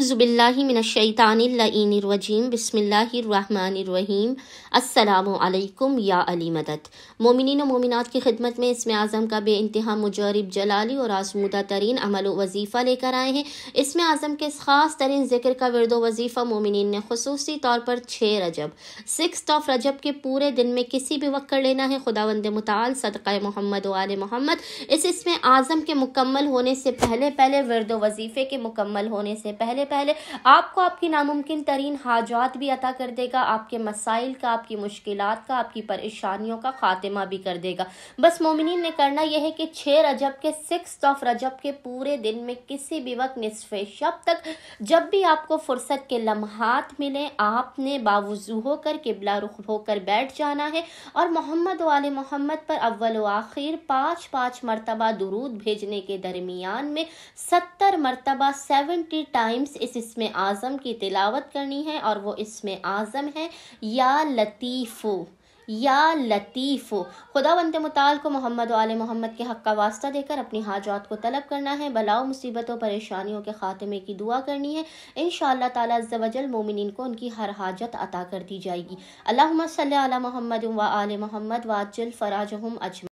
औज़ुबिल्लाहि मिनश्शैतानिर्रजीम बिस्मिल्लाहिर्रहमानिर्रहीम। अस्सलामु अलैकुम या अली मदद। मोमिनीन व मोमिनात की खिदमत में इसमें आज़म का बेइंतहा मुजरिब जलाली और आज़मूदा तरीन अमल व वजीफ़ा लेकर आए हैं। इसमें आज़म के ख़ास तरीन ज़िक्र का विर्द व वजीफ़ा मोमिनीन ने खुसूसी तौर पर 6 रजब 6 रजब के पूरे दिन में किसी भी वक्त कर लेना है। खुदावंद मुताल सदक़ा मोहम्मद व आले मोहम्मद इसमें आज़म के मुकम्मल होने से पहले विर्द व वजीफ़े के मुकम्मल होने से पहले आपको आपकी नामुमकिन तरीन हाजात भी अता कर देगा, आपके मसाइल का, आपकी मुश्किलात का, आपकी परेशानियों का खात्मा भी कर देगा। बस मोमिनीन ने करना यह है कि 6 रजब के 6 रजब के पूरे दिन में किसी भी वक्त निस्फ़े शब तक जब भी आपको फुर्सत के लम्हात मिले, आपने बावुज़ू होकर किबला रुख होकर बैठ जाना है और मोहम्मद वाले मोहम्मद पर अव्वल व आखिर 5 मरतबा दुरूद भेजने के दरमियान में 70 मरतबा 70 टाइम्स इस इसमें आज़म की तिलावत करनी है। और वो इसमें आज़म है या लतीफ़ो। खुदावंद मुताल को मोहम्मद वाले मोहम्मद के हक़ का वास्ता देकर अपनी हाजात को तलब करना है, बलाओं मुसीबतों परेशानियों के खात्मे की दुआ करनी है। इंशाअल्लाह ताला अज़्ज़ व जल मोमिनीन को उनकी हर हाजत अता कर दी जाएगी। अल्लाहुम्मा सल्लि अला मोहम्मद व आले मोहम्मद व अज्जिल फ़राजहुम अजमईन।